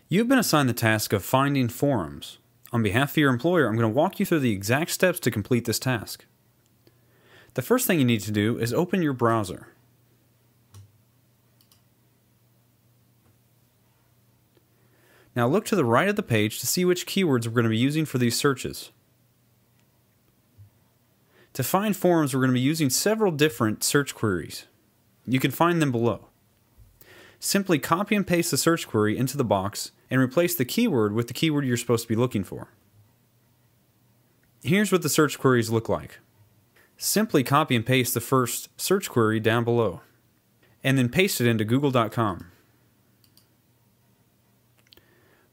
You've been assigned the task of finding forums. On behalf of your employer, I'm going to walk you through the exact steps to complete this task. The first thing you need to do is open your browser. Now look to the right of the page to see which keywords we're going to be using for these searches. To find forums, we're going to be using several different search queries. You can find them below. Simply copy and paste the search query into the box and replace the keyword with the keyword you're supposed to be looking for. Here's what the search queries look like. Simply copy and paste the first search query down below, and then paste it into google.com.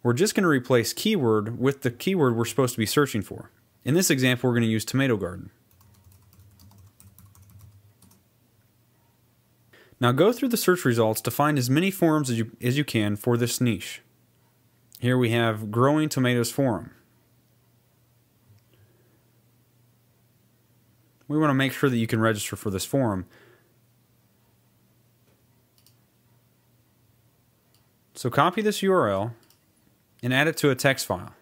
We're just going to replace keyword with the keyword we're supposed to be searching for. In this example, we're going to use tomato garden. Now go through the search results to find as many forums as you can for this niche. Here we have Growing Tomatoes Forum. We want to make sure that you can register for this forum. So copy this URL and add it to a text file.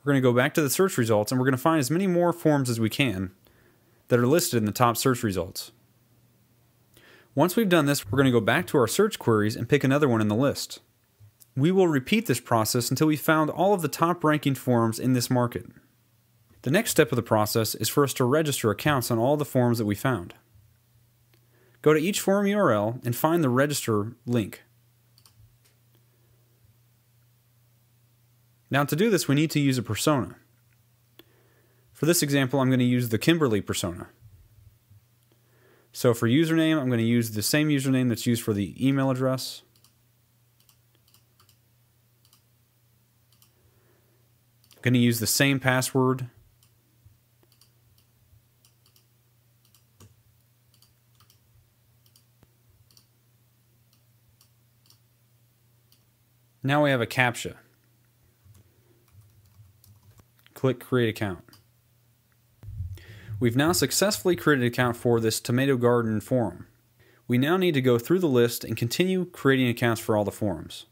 We're going to go back to the search results and we're going to find as many more forums as we can that are listed in the top search results. Once we've done this, we're going to go back to our search queries and pick another one in the list. We will repeat this process until we found all of the top ranking forums in this market. The next step of the process is for us to register accounts on all the forums that we found. Go to each forum URL and find the register link. Now to do this, we need to use a persona. For this example, I'm going to use the Kimberly persona. So for username, I'm going to use the same username that's used for the email address. I'm going to use the same password. Now we have a CAPTCHA. Click Create Account. We've now successfully created an account for this tomato garden forum. We now need to go through the list and continue creating accounts for all the forums.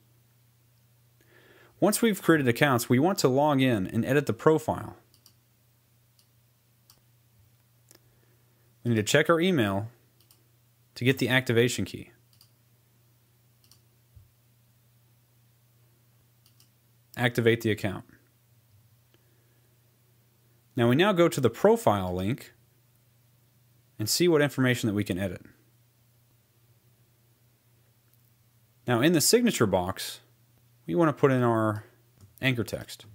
Once we've created accounts, we want to log in and edit the profile. We need to check our email to get the activation key. Activate the account. Now we now go to the profile link and see what information that we can edit. Now in the signature box, we want to put in our anchor text.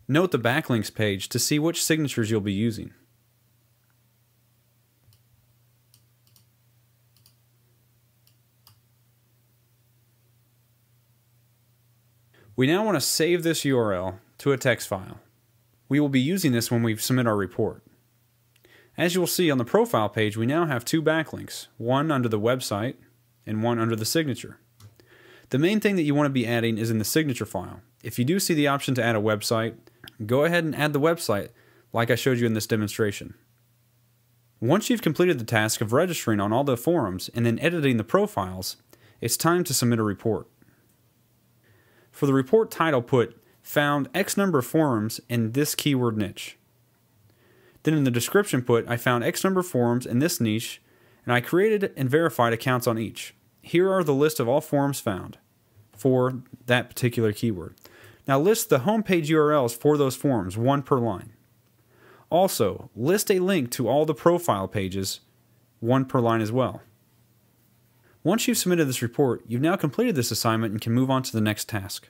Note the backlinks page to see which signatures you'll be using. We now want to save this URL to a text file. We will be using this when we submit our report. As you will see on the profile page, we now have two backlinks, one under the website and one under the signature. The main thing that you want to be adding is in the signature file. If you do see the option to add a website, go ahead and add the website like I showed you in this demonstration. Once you've completed the task of registering on all the forums and then editing the profiles, it's time to submit a report. For the report title, put found X number of forums in this keyword niche. Then in the description, put I found X number of forums in this niche and I created and verified accounts on each. Here are the list of all forums found for that particular keyword. Now list the homepage URLs for those forums, one per line. Also, list a link to all the profile pages, one per line as well. Once you've submitted this report, you've now completed this assignment and can move on to the next task.